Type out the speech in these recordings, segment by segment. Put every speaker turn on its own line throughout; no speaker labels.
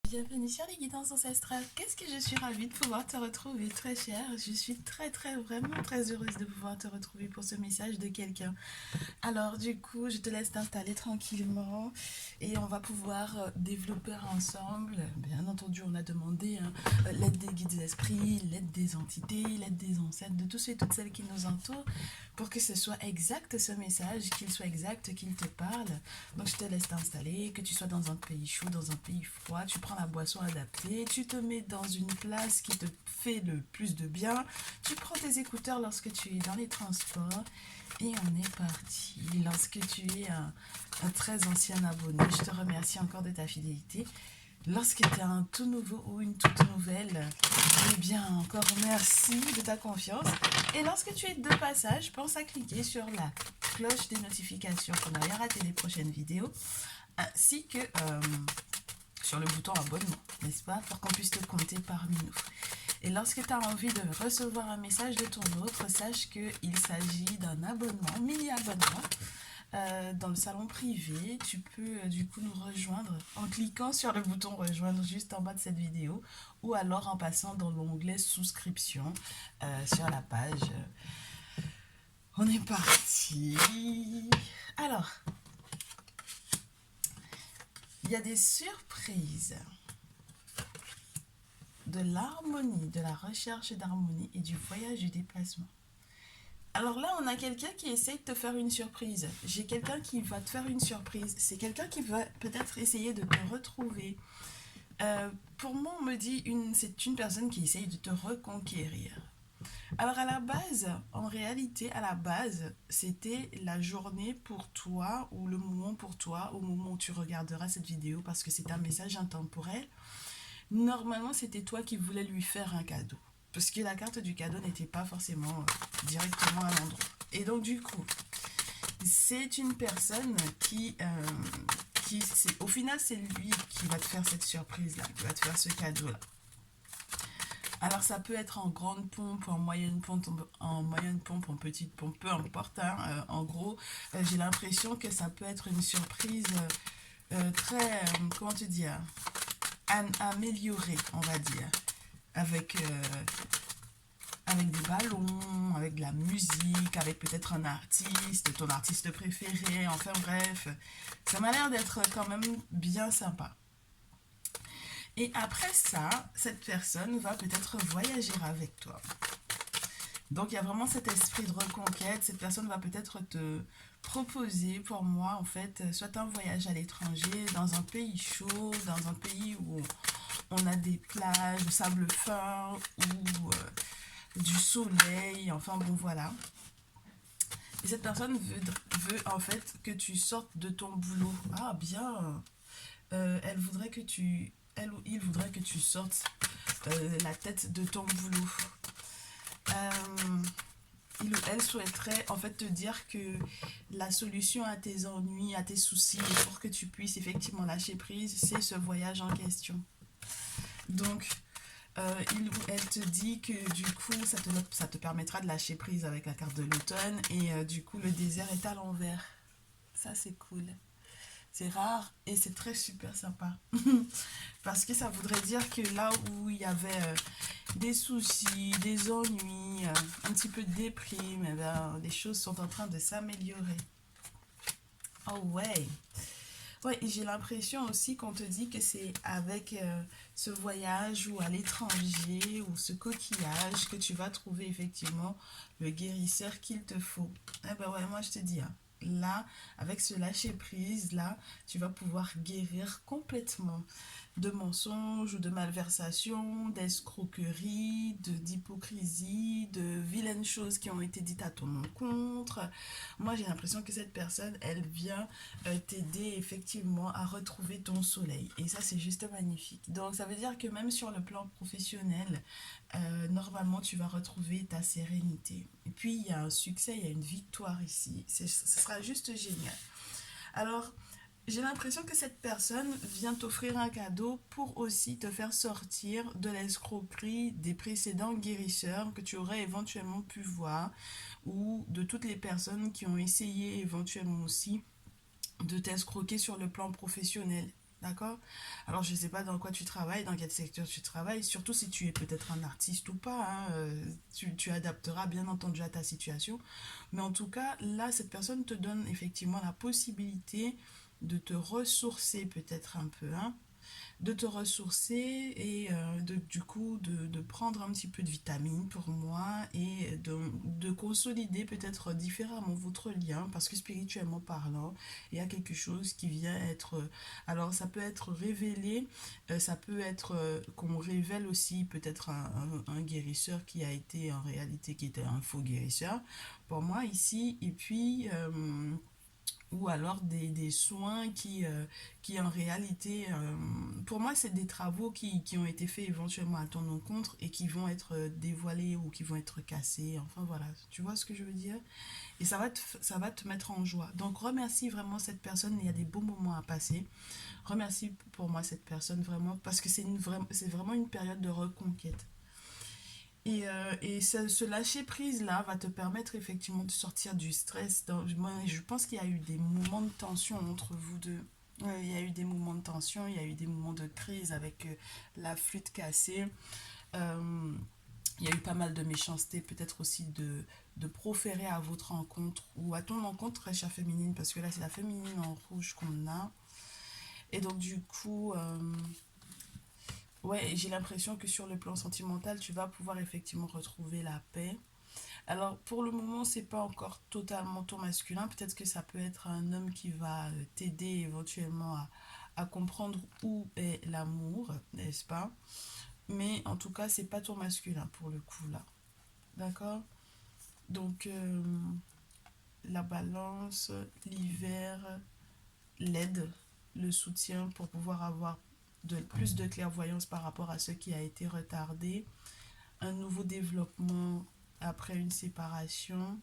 Bienvenue sur les guidances ancestrales. Qu'est-ce que je suis ravie de pouvoir te retrouver, très chère. Je suis vraiment très heureuse de pouvoir te retrouver pour ce message de quelqu'un. Alors, du coup, je te laisse t'installer tranquillement et on va pouvoir développer ensemble. Bien entendu, on a demandé l'aide des guides esprits, l'aide des entités, l'aide des ancêtres, de tous ceux et toutes celles qui nous entourent pour que ce soit exact ce message, qu'il soit exact, qu'il te parle. Donc, je te laisse t'installer, que tu sois dans un pays chaud, dans un pays froid, tu prends la boisson adaptée, tu te mets dans une place qui te fait le plus de bien, tu prends tes écouteurs lorsque tu es dans les transports. Et on est parti. Lorsque tu es un très ancien abonné, je te remercie encore de ta fidélité. Lorsque tu es un tout nouveau ou une toute nouvelle, eh bien encore merci de ta confiance. Et lorsque tu es de passage, pense à cliquer sur la cloche des notifications pour ne rien rater les prochaines vidéos, ainsi que sur le bouton abonnement, n'est-ce pas, pour qu'on puisse te compter parmi nous. Et lorsque tu as envie de recevoir un message de ton autre, sache qu'il s'agit d'un abonnement, mini-abonnement. Dans le salon privé, tu peux du coup nous rejoindre en cliquant sur le bouton rejoindre juste en bas de cette vidéo ou alors en passant dans l'onglet souscription sur la page. On est parti. Alors, il y a des surprises de l'harmonie, de la recherche d'harmonie et du voyage du déplacement. Alors là, on a quelqu'un qui essaye de te faire une surprise. J'ai quelqu'un qui va te faire une surprise. C'est quelqu'un qui va peut-être essayer de te retrouver. Pour moi, on me dit c'est une personne qui essaye de te reconquérir. Alors à la base, en réalité, à la base, c'était la journée pour toi ou le moment pour toi au moment où tu regarderas cette vidéo parce que c'est un message intemporel. Normalement, c'était toi qui voulais lui faire un cadeau. Parce que la carte du cadeau n'était pas forcément directement à l'endroit. Et donc, du coup, c'est une personne au final, c'est lui qui va te faire cette surprise-là, qui va te faire ce cadeau-là. Alors, ça peut être en grande pompe, en moyenne pompe, en petite pompe, peu importe. En gros, j'ai l'impression que ça peut être une surprise très, comment te dire, améliorée, on va dire. Avec des ballons, avec de la musique, avec peut-être un artiste, ton artiste préféré, enfin bref. Ça m'a l'air d'être quand même bien sympa. Et après ça, cette personne va peut-être voyager avec toi. Donc il y a vraiment cet esprit de reconquête. Cette personne va peut-être te proposer pour moi en fait soit un voyage à l'étranger, dans un pays chaud, dans un pays où on a des plages de sable fin ou du soleil, enfin bon voilà. Et cette personne veut en fait que tu sortes de ton boulot. Ah bien, elle voudrait que elle ou il voudrait que tu sortes la tête de ton boulot. Il ou elle souhaiterait en fait te dire que la solution à tes ennuis, à tes soucis, et pour que tu puisses effectivement lâcher prise, c'est ce voyage en question. Donc, il ou elle te dit que du coup, ça te permettra de lâcher prise avec la carte de l'automne et du coup, le désert est à l'envers. Ça, c'est cool. C'est rare et c'est très super sympa. Parce que ça voudrait dire que là où il y avait des soucis, des ennuis, un petit peu de déprime, eh ben, les choses sont en train de s'améliorer. Oh ouais. Ouais, et j'ai l'impression aussi qu'on te dit que c'est avec ce voyage ou à l'étranger ou ce coquillage que tu vas trouver effectivement le guérisseur qu'il te faut. Eh ben ouais, moi je te dis, hein, là, avec ce lâcher prise, là, tu vas pouvoir guérir complètement de mensonges ou de malversations, d'escroqueries, d'hypocrisie, de vilaines choses qui ont été dites à ton encontre. Moi, j'ai l'impression que cette personne, elle vient t'aider effectivement à retrouver ton soleil. Et ça, c'est juste magnifique. Donc, ça veut dire que même sur le plan professionnel, normalement, tu vas retrouver ta sérénité. Et puis, il y a un succès, il y a une victoire ici. Ce sera juste génial. Alors, j'ai l'impression que cette personne vient t'offrir un cadeau pour aussi te faire sortir de l'escroquerie des précédents guérisseurs que tu aurais éventuellement pu voir ou de toutes les personnes qui ont essayé éventuellement aussi de t'escroquer sur le plan professionnel. D'accord? Alors, je ne sais pas dans quoi tu travailles, dans quel secteur tu travailles, surtout si tu es peut-être un artiste ou pas, hein, tu adapteras bien entendu à ta situation. Mais en tout cas, là, cette personne te donne effectivement la possibilité de te ressourcer peut-être un peu, hein, de te ressourcer et du coup de prendre un petit peu de vitamine pour moi et de consolider peut-être différemment votre lien parce que spirituellement parlant, il y a quelque chose qui vient être... alors ça peut être révélé, ça peut être qu'on révèle aussi peut-être un guérisseur qui a été en réalité qui était un faux guérisseur pour moi ici et puis... ou alors des soins qui en réalité, pour moi, c'est des travaux qui ont été faits éventuellement à ton encontre et qui vont être dévoilés ou qui vont être cassés. Enfin voilà, tu vois ce que je veux dire? Et ça va te mettre en joie. Donc remercie vraiment cette personne, il y a des beaux moments à passer. Remercie pour moi cette personne vraiment parce que c'est vraiment une période de reconquête. Et ce lâcher prise là va te permettre effectivement de sortir du stress. Moi, je pense qu'il y a eu des moments de tension entre vous deux. Ouais, il y a eu des moments de tension, il y a eu des moments de crise avec la flûte cassée. Euh, il y a eu pas mal de méchanceté, peut-être aussi de proférer à votre rencontre ou à ton rencontre, très chère féminine, parce que là c'est la féminine en rouge qu'on a. Et donc du coup, ouais, j'ai l'impression que sur le plan sentimental, tu vas pouvoir effectivement retrouver la paix. Alors, pour le moment, c'est pas encore totalement ton masculin. Peut-être que ça peut être un homme qui va t'aider éventuellement à comprendre où est l'amour, n'est-ce pas? Mais en tout cas, c'est pas ton masculin pour le coup là. D'accord? Donc, la balance, l'hiver, l'aide, le soutien pour pouvoir avoir plus de clairvoyance par rapport à ce qui a été retardé, un nouveau développement après une séparation.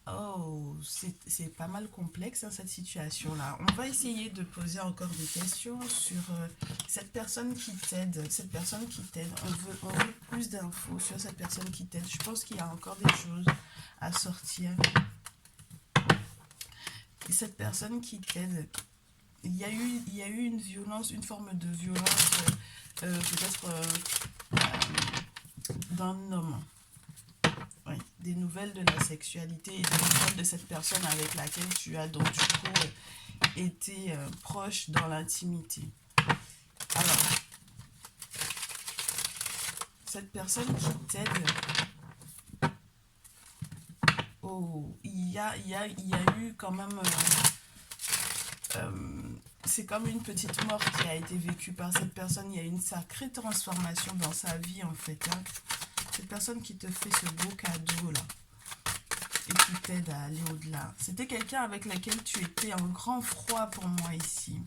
Oh, c'est pas mal complexe hein, cette situation-là. On va essayer de poser encore des questions sur cette personne qui t'aide. Cette personne qui t'aide. On veut plus d'infos sur cette personne qui t'aide. Je pense qu'il y a encore des choses à sortir. Et cette personne qui t'aide, il y a eu une violence, une forme de violence, peut-être d'un homme. Oui, des nouvelles de la sexualité et des nouvelles de cette personne avec laquelle tu as donc du coup été proche dans l'intimité. Alors, cette personne qui t'aide, oh, il y a eu quand même... c'est comme une petite mort qui a été vécue par cette personne. Il y a une sacrée transformation dans sa vie en fait. Hein. Cette personne qui te fait ce beau cadeau là et qui t'aide à aller au-delà. C'était quelqu'un avec lequel tu étais en grand froid pour moi ici.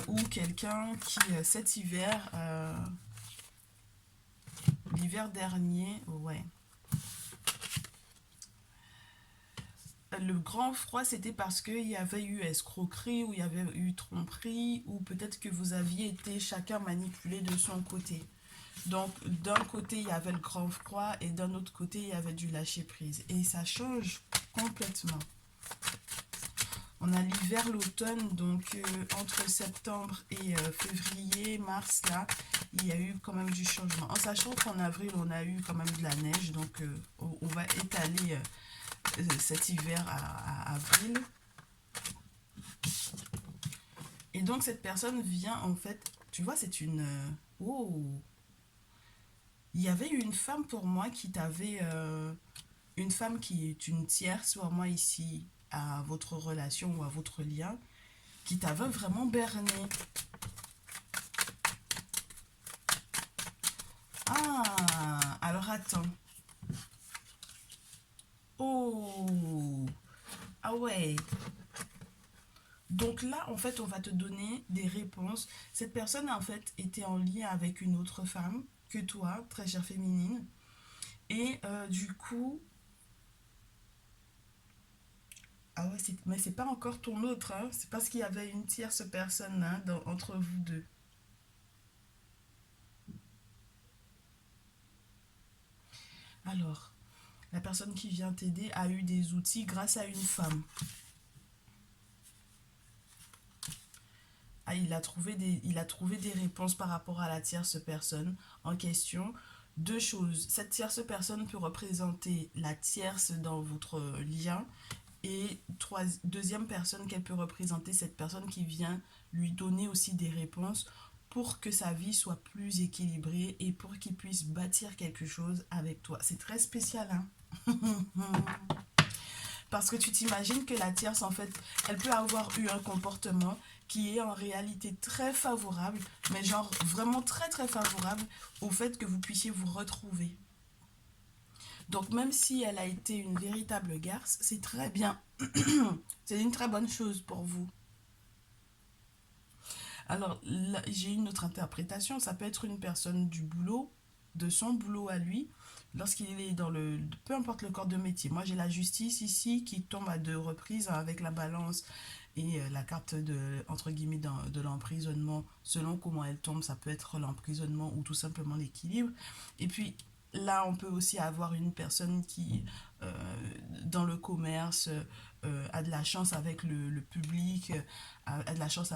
Ou quelqu'un qui cet hiver, l'hiver dernier, ouais. Le grand froid, c'était parce qu'il y avait eu escroquerie, ou il y avait eu tromperie, ou peut-être que vous aviez été chacun manipulé de son côté. Donc, d'un côté, il y avait le grand froid, et d'un autre côté, il y avait du lâcher-prise. Et ça change complètement. On a l'hiver, l'automne, donc entre septembre et février, mars, là, il y a eu quand même du changement. En sachant qu'en avril, on a eu quand même de la neige, donc on va étaler cet hiver à avril. Et donc cette personne vient en fait, tu vois, c'est une... oh, il y avait une femme pour moi qui t'avait... une femme qui est une tierce, soit moi ici, à votre relation ou à votre lien, qui t'avait vraiment berné. Ah, alors attends. Oh, ah ouais. Donc là, en fait, on va te donner des réponses. Cette personne, en fait, était en lien avec une autre femme que toi, très chère féminine. Et du coup, ah ouais, mais c'est pas encore ton autre, hein. C'est parce qu'il y avait une tierce personne hein, entre vous deux. Alors, la personne qui vient t'aider a eu des outils grâce à une femme. il a trouvé des réponses par rapport à la tierce personne en question. Deux choses. Cette tierce personne peut représenter la tierce dans votre lien. Et deuxième personne qu'elle peut représenter, cette personne qui vient lui donner aussi des réponses pour que sa vie soit plus équilibrée et pour qu'il puisse bâtir quelque chose avec toi. C'est très spécial, hein. Parce que tu t'imagines que la tierce, en fait, elle peut avoir eu un comportement qui est en réalité très favorable, mais genre vraiment très très favorable au fait que vous puissiez vous retrouver. Donc même si elle a été une véritable garce, c'est très bien. C'est une très bonne chose pour vous. Alors là, j'ai une autre interprétation. Ça peut être une personne du boulot, de son boulot à lui, lorsqu'il est dans le... Peu importe le corps de métier. Moi, j'ai la justice ici qui tombe à deux reprises avec la balance et la carte de, entre guillemets, de l'emprisonnement. Selon comment elle tombe, ça peut être l'emprisonnement ou tout simplement l'équilibre. Et puis, là, on peut aussi avoir une personne qui, euh, dans le commerce, a de la chance avec le public, a de la chance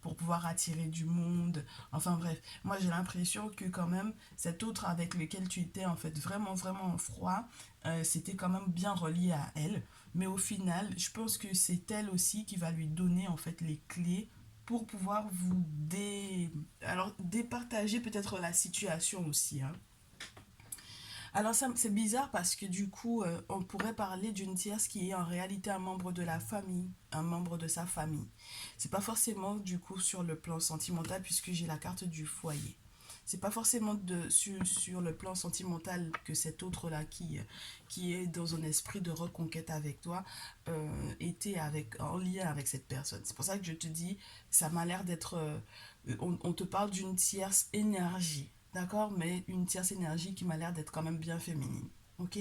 pour pouvoir attirer du monde. Enfin bref, moi j'ai l'impression que quand même, cet autre avec lequel tu étais en fait vraiment, vraiment en froid, c'était quand même bien relié à elle. Mais au final, je pense que c'est elle aussi qui va lui donner en fait les clés pour pouvoir alors, départager peut-être la situation aussi, hein. Alors ça, c'est bizarre parce que du coup, on pourrait parler d'une tierce qui est en réalité un membre de la famille, un membre de sa famille. C'est pas forcément du coup sur le plan sentimental puisque j'ai la carte du foyer. C'est pas forcément sur le plan sentimental que cet autre-là qui est dans un esprit de reconquête avec toi était en lien avec cette personne. C'est pour ça que je te dis, ça m'a l'air d'être... on te parle d'une tierce énergie, d'accord? Mais une tierce énergie qui m'a l'air d'être quand même bien féminine, ok?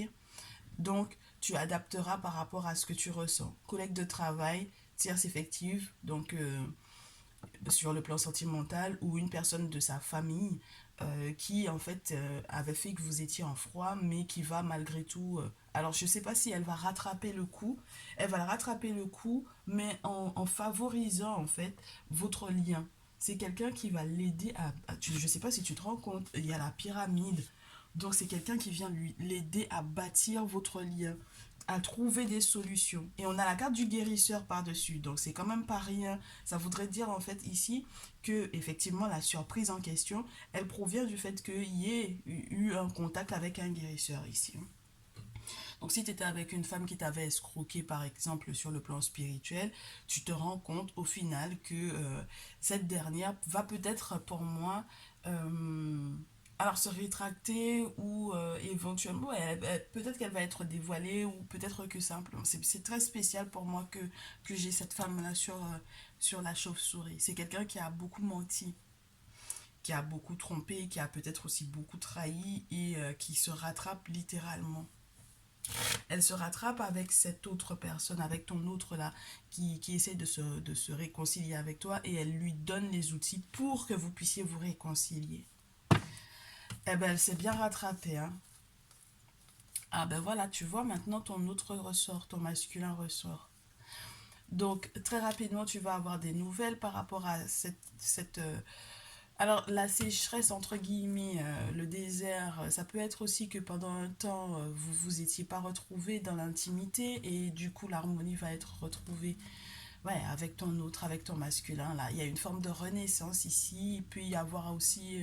Donc, tu adapteras par rapport à ce que tu ressens. Collègue de travail, tierce effective, donc sur le plan sentimental, ou une personne de sa famille qui, en fait, avait fait que vous étiez en froid, mais qui va malgré tout... alors, je ne sais pas si elle va rattraper le coup. Elle va rattraper le coup, mais en favorisant, en fait, votre lien. C'est quelqu'un qui va l'aider je ne sais pas si tu te rends compte, il y a la pyramide. Donc, c'est quelqu'un qui vient l'aider à bâtir votre lien, à trouver des solutions. Et on a la carte du guérisseur par-dessus. Donc, c'est quand même pas rien. Ça voudrait dire, en fait, ici, que, effectivement, la surprise en question, elle provient du fait qu'il y ait eu un contact avec un guérisseur ici. Donc, si tu étais avec une femme qui t'avait escroqué, par exemple, sur le plan spirituel, tu te rends compte au final que cette dernière va peut-être pour moi alors se rétracter ou éventuellement, peut-être qu'elle va être dévoilée ou peut-être que simplement. C'est très spécial pour moi que j'ai cette femme-là sur la chauve-souris. C'est quelqu'un qui a beaucoup menti, qui a beaucoup trompé, qui a peut-être aussi beaucoup trahi et qui se rattrape littéralement. Elle se rattrape avec cette autre personne, avec ton autre là, qui essaie de se réconcilier avec toi et elle lui donne les outils pour que vous puissiez vous réconcilier. Eh ben, elle s'est bien rattrapée, hein. Ah ben voilà, tu vois, maintenant ton autre ressort, ton masculin ressort. Donc, très rapidement, tu vas avoir des nouvelles par rapport à alors, la sécheresse, entre guillemets, le désert, ça peut être aussi que pendant un temps, vous vous étiez pas retrouvés dans l'intimité et du coup, l'harmonie va être retrouvée, ouais, avec ton autre, avec ton masculin, là. Il y a une forme de renaissance ici. Il peut y avoir aussi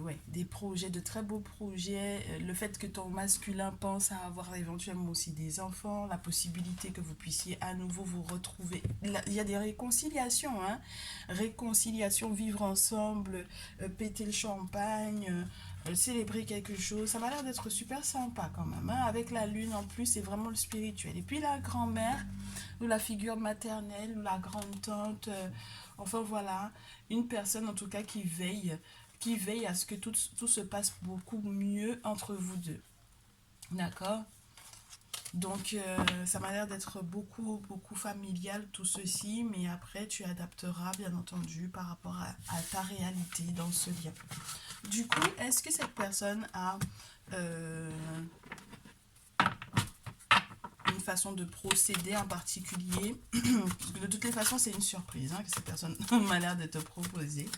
ouais, des projets, de très beaux projets. Le fait que ton masculin pense à avoir éventuellement aussi des enfants, la possibilité que vous puissiez à nouveau vous retrouver. Il y a des réconciliations, hein. Réconciliation, vivre ensemble, péter le champagne, célébrer quelque chose. Ça m'a l'air d'être super sympa quand même, hein. Avec la lune en plus, c'est vraiment le spirituel. Et puis la grand-mère, ou la figure maternelle, ou la grande-tante, enfin voilà, une personne en tout cas qui veille à ce que tout se passe beaucoup mieux entre vous deux. D'accord? Donc, ça m'a l'air d'être beaucoup, beaucoup familial tout ceci, mais après, tu adapteras, bien entendu, par rapport à ta réalité dans ce lien. Du coup, est-ce que cette personne a une une façon de procéder en particulier. Parce que de toutes les façons, c'est une surprise que cette personne m'a l'air de te proposer.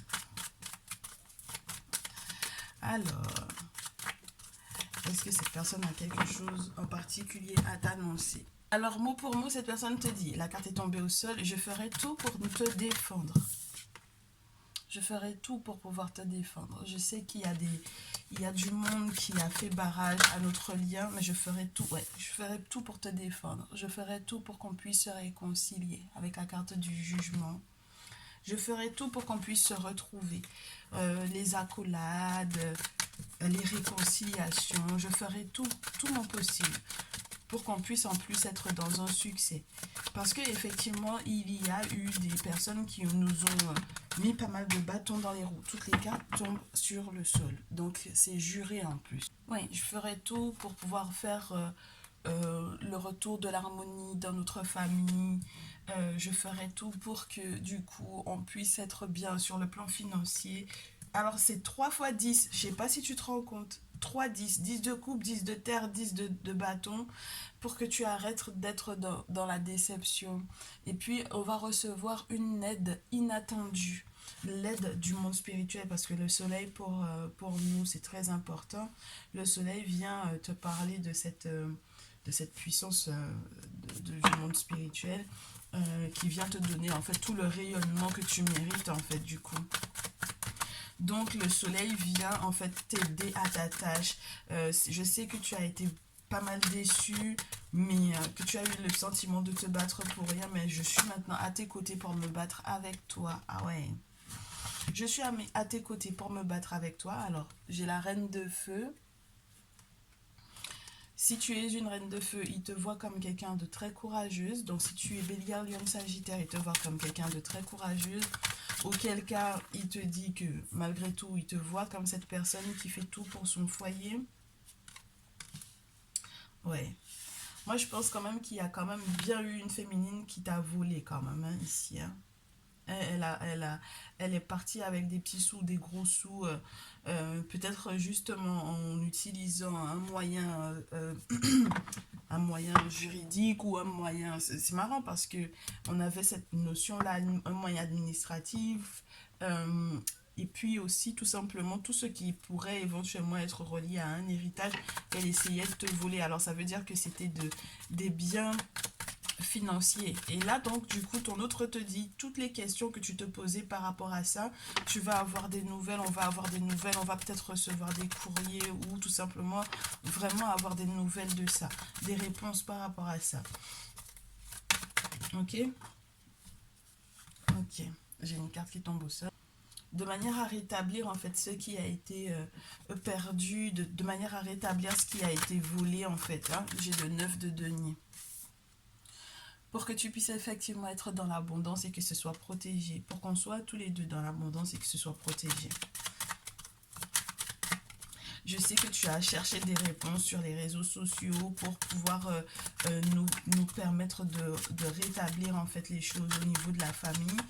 Alors, est-ce que cette personne a quelque chose en particulier à t'annoncer? Alors, mot pour mot, cette personne te dit, la carte est tombée au sol, je ferai tout pour te défendre. Je ferai tout pour pouvoir te défendre. Je sais qu'il y a du monde qui a fait barrage à notre lien, mais je ferai tout. Ouais, je ferai tout pour te défendre. Je ferai tout pour qu'on puisse se réconcilier avec la carte du jugement. Je ferai tout pour qu'on puisse se retrouver. Les accolades, les réconciliations. Je ferai tout mon possible pour qu'on puisse en plus être dans un succès. Parce qu'effectivement, il y a eu des personnes qui nous ont mis pas mal de bâtons dans les roues. Toutes les cartes tombent sur le sol. Donc, c'est juré en plus. Oui, je ferai tout pour pouvoir faire le retour de l'harmonie dans notre famille. Je ferai tout pour que, du coup, on puisse être bien sur le plan financier. Alors, c'est 3 fois 10. Je sais pas si tu te rends compte. 3, 10. 10 de coupe, 10 de terre, 10 de bâton, pour que tu arrêtes d'être dans la déception. Et puis, on va recevoir une aide inattendue. L'aide du monde spirituel, parce que le soleil, pour nous, c'est très important. Le soleil vient te parler de cette puissance du monde spirituel qui vient te donner, en fait, tout le rayonnement que tu mérites, en fait, du coup. Donc, le soleil vient, en fait, t'aider à ta tâche. Je sais que tu as été pas mal déçu, mais que tu as eu le sentiment de te battre pour rien, mais je suis maintenant à tes côtés pour me battre avec toi. Ah ouais. Je suis à tes côtés pour me battre avec toi. Alors, j'ai la reine de feu. Si tu es une reine de feu, il te voit comme quelqu'un de très courageuse. Donc, si tu es Bélier, Lion, Sagittaire, il te voit comme quelqu'un de très courageuse. Auquel cas, il te dit que malgré tout, il te voit comme cette personne qui fait tout pour son foyer. Ouais. Moi, je pense quand même qu'il y a quand même bien eu une féminine qui t'a volé quand même, ici. Elle est partie avec des petits sous, des gros sous, peut-être justement en utilisant un moyen juridique ou un moyen... C'est marrant parce que on avait cette notion-là, un moyen administratif, et puis aussi tout simplement tout ce qui pourrait éventuellement être relié à un héritage qu'elle essayait de te voler. Alors ça veut dire que c'était des biens financier. Et là, donc, du coup, ton autre te dit toutes les questions que tu te posais par rapport à ça, tu vas avoir des nouvelles, on va avoir des nouvelles, on va peut-être recevoir des courriers ou tout simplement vraiment avoir des nouvelles de ça, des réponses par rapport à ça. Ok? Ok. J'ai une carte qui tombe au sol. De manière à rétablir en fait ce qui a été perdu, de manière à rétablir ce qui a été volé en fait. J'ai le 9 de denier. Pour que tu puisses effectivement être dans l'abondance et que ce soit protégé. Pour qu'on soit tous les deux dans l'abondance et que ce soit protégé. Je sais que tu as cherché des réponses sur les réseaux sociaux pour pouvoir nous permettre de rétablir en fait les choses au niveau de la famille.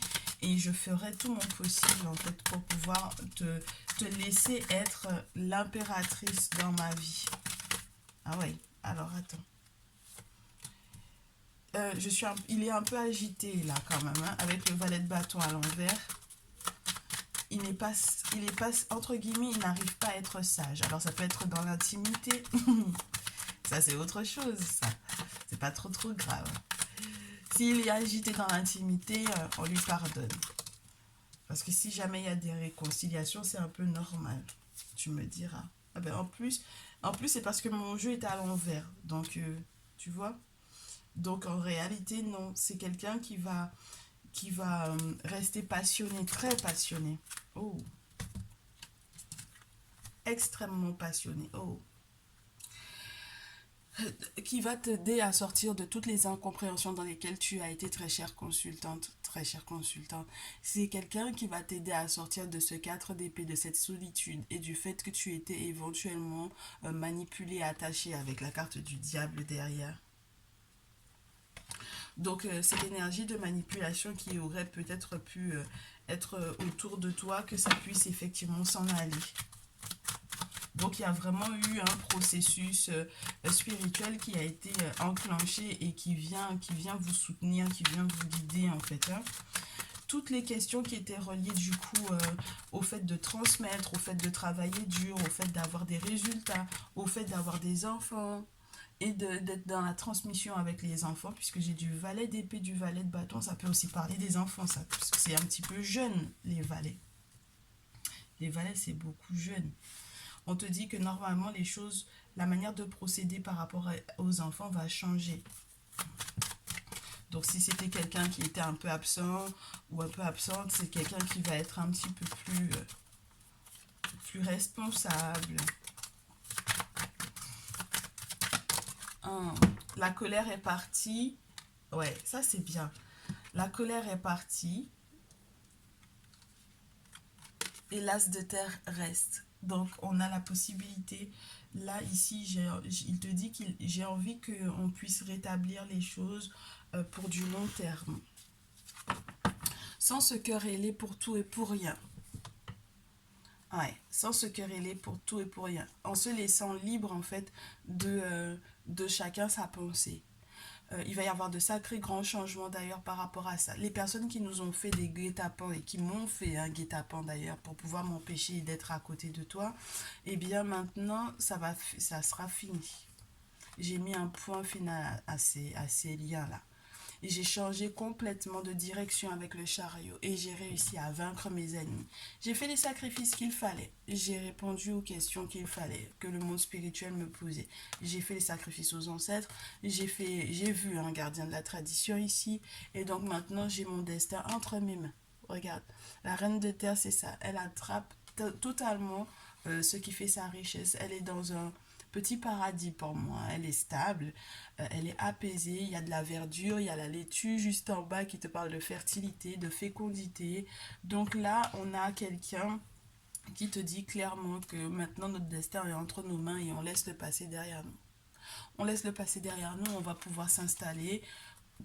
Et je ferai tout mon possible en fait pour pouvoir te laisser être l'impératrice dans ma vie. Ah ouais, alors attends. Il est un peu agité là quand même, avec le valet de bâton à l'envers. Il n'est pas, entre guillemets, il n'arrive pas à être sage. Alors ça peut être dans l'intimité. Ça c'est autre chose, ça. C'est pas trop grave. S'il est agité dans l'intimité, on lui pardonne. Parce que si jamais il y a des réconciliations, c'est un peu normal. Tu me diras. Ah ben, en plus c'est parce que mon jeu est à l'envers. Donc, tu vois. Donc en réalité, non. C'est quelqu'un qui va rester passionné, très passionné. Oh. Extrêmement passionné. Oh. Qui va t'aider à sortir de toutes les incompréhensions dans lesquelles tu as été très chère consultante. Très chère consultante. C'est quelqu'un qui va t'aider à sortir de ce 4 d'épée, de cette solitude et du fait que tu étais éventuellement manipulé, attaché avec la carte du diable derrière. Donc, cette énergie de manipulation qui aurait peut-être pu être autour de toi, que ça puisse effectivement s'en aller. Donc il y a vraiment eu un processus spirituel qui a été enclenché et qui vient vous soutenir, qui vient vous guider en fait, hein. Toutes les questions qui étaient reliées du coup au fait de transmettre, au fait de travailler dur, au fait d'avoir des résultats, au fait d'avoir des enfants et d'être dans la transmission avec les enfants, puisque j'ai du valet d'épée, du valet de bâton, ça peut aussi parler des enfants, ça, parce que c'est un petit peu jeune, les valets. Les valets, c'est beaucoup jeune. On te dit que normalement, les choses, la manière de procéder par rapport aux enfants va changer. Donc si c'était quelqu'un qui était un peu absent ou un peu absente, c'est quelqu'un qui va être un petit peu plus responsable. Hein, la colère est partie. Ouais, ça c'est bien. La colère est partie et l'as de terre reste. Donc on a la possibilité, là ici, il te dit que j'ai envie qu'on puisse rétablir les choses pour du long terme. Sans se quereller pour tout et pour rien. Ouais, sans se quereller pour tout et pour rien. En se laissant libre en fait de chacun sa pensée. Il va y avoir de sacrés grands changements d'ailleurs par rapport à ça. Les personnes qui nous ont fait des guet-apens et qui m'ont fait un guet-apens d'ailleurs pour pouvoir m'empêcher d'être à côté de toi, eh bien maintenant ça sera fini. J'ai mis un point final à ces liens-là. Et j'ai changé complètement de direction avec le chariot et j'ai réussi à vaincre mes ennemis. J'ai fait les sacrifices qu'il fallait. J'ai répondu aux questions qu'il fallait, que le monde spirituel me posait. J'ai fait les sacrifices aux ancêtres. J'ai vu un gardien de la tradition ici. Et donc maintenant, j'ai mon destin entre mes mains. Regarde, la reine de terre, c'est ça. Elle attrape totalement ce qui fait sa richesse. Elle est dans un petit paradis pour moi. Elle est stable, elle est apaisée, il y a de la verdure, il y a la laitue juste en bas qui te parle de fertilité, de fécondité. Donc là, on a quelqu'un qui te dit clairement que maintenant notre destin est entre nos mains et on laisse le passé derrière nous. On laisse le passé derrière nous, on va pouvoir s'installer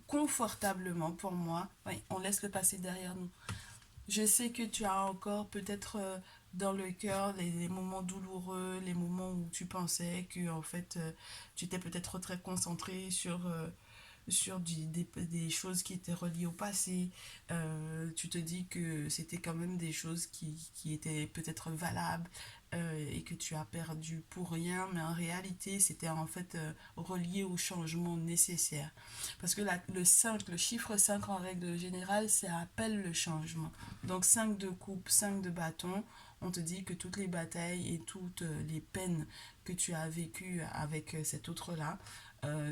confortablement pour moi. Oui, on laisse le passé derrière nous. Je sais que tu as encore peut-être dans le cœur les moments douloureux, les moments où tu pensais que en fait tu étais peut-être très concentré sur des choses qui étaient reliées au passé. Tu te dis que c'était quand même des choses qui étaient peut-être valables et que tu as perdu pour rien, mais en réalité, c'était en fait relié au changement nécessaire. Parce que le 5 le chiffre 5 en règle générale, ça appelle le changement. Donc 5 de coupe, 5 de bâton, on te dit que toutes les batailles et toutes les peines que tu as vécues avec cet autre-là,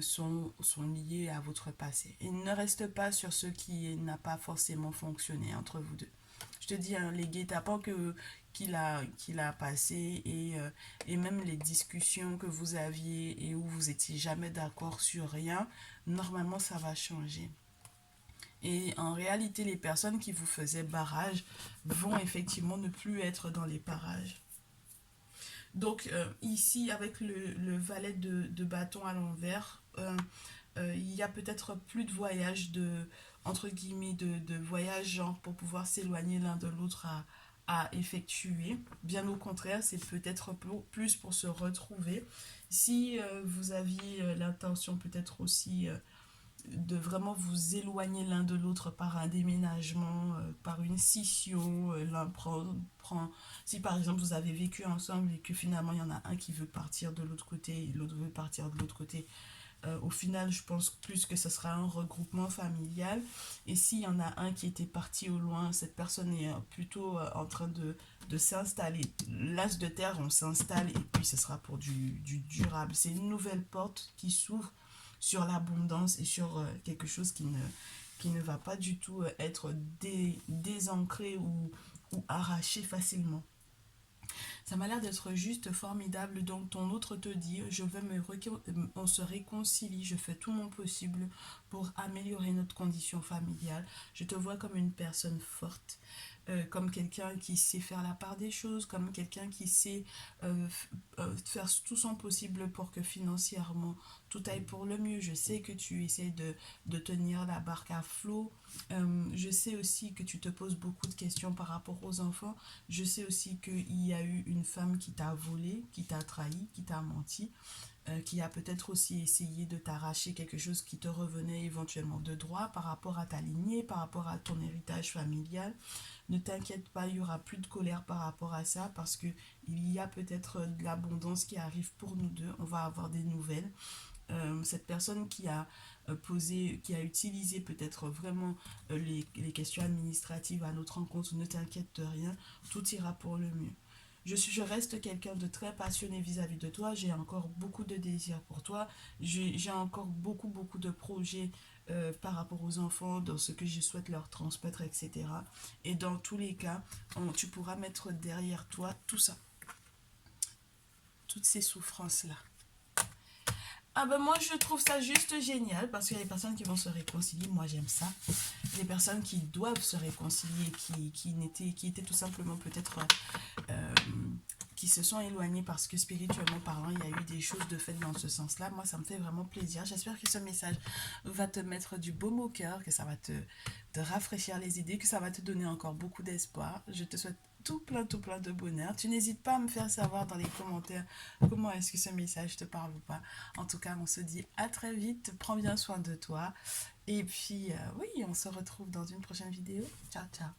sont liés à votre passé. Il ne reste pas sur ce qui n'a pas forcément fonctionné entre vous deux. Je te dis, hein, les guet-apens qu'il a passé et même les discussions que vous aviez et où vous étiez jamais d'accord sur rien, normalement ça va changer. Et en réalité, les personnes qui vous faisaient barrage vont effectivement ne plus être dans les parages. Donc ici, avec le valet de bâton à l'envers, il y a peut-être plus de voyage entre guillemets, de voyage genre pour pouvoir s'éloigner l'un de l'autre à effectuer. Bien au contraire, c'est peut-être plus pour se retrouver. Si vous aviez l'intention peut-être aussi de vraiment vous éloigner l'un de l'autre par un déménagement, par une scission, l'un prend... Si par exemple vous avez vécu ensemble et que finalement il y en a un qui veut partir de l'autre côté et l'autre veut partir de l'autre côté, au final je pense plus que ce sera un regroupement familial. Et s'il y en a un qui était parti au loin, cette personne est plutôt en train de s'installer. L'as de terre, on s'installe et puis ce sera pour du durable. C'est une nouvelle porte qui s'ouvre sur l'abondance et sur quelque chose qui ne va pas du tout être désancré ou arraché facilement. Ça m'a l'air d'être juste formidable. Donc ton autre te dit, on se réconcilie, je fais tout mon possible pour améliorer notre condition familiale. Je te vois comme une personne forte, comme quelqu'un qui sait faire la part des choses, comme quelqu'un qui sait faire tout son possible pour que financièrement tout aille pour le mieux. Je sais que tu essaies de tenir la barque à flot. Je sais aussi que tu te poses beaucoup de questions par rapport aux enfants. Je sais aussi qu'il y a eu une femme qui t'a volé, qui t'a trahi, qui t'a menti, qui a peut-être aussi essayé de t'arracher quelque chose qui te revenait éventuellement de droit par rapport à ta lignée, par rapport à ton héritage familial. Ne t'inquiète pas, il y aura plus de colère par rapport à ça parce que il y a peut-être de l'abondance qui arrive pour nous deux. On va avoir des nouvelles. Cette personne qui a posé, qui a utilisé peut-être vraiment les questions administratives à notre rencontre, ne t'inquiète de rien, tout ira pour le mieux. Je reste quelqu'un de très passionné vis-à-vis de toi. J'ai encore beaucoup de désirs pour toi. J'ai encore beaucoup de projets par rapport aux enfants, dans ce que je souhaite leur transmettre, etc. Et dans tous les cas, tu pourras mettre derrière toi tout ça, toutes ces souffrances-là. Ah ben moi je trouve ça juste génial parce qu'il y a des personnes qui vont se réconcilier, moi j'aime ça. Des personnes qui doivent se réconcilier, qui étaient tout simplement peut-être euh, qui se sont éloignées parce que spirituellement parlant, il y a eu des choses de fait dans ce sens-là. Moi, ça me fait vraiment plaisir. J'espère que ce message va te mettre du baume au cœur, que ça va te rafraîchir les idées, que ça va te donner encore beaucoup d'espoir. Je te souhaite tout plein de bonheur. Tu n'hésites pas à me faire savoir dans les commentaires comment est-ce que ce message te parle ou pas. En tout cas, on se dit à très vite. Prends bien soin de toi. Et puis, oui, on se retrouve dans une prochaine vidéo. Ciao, ciao.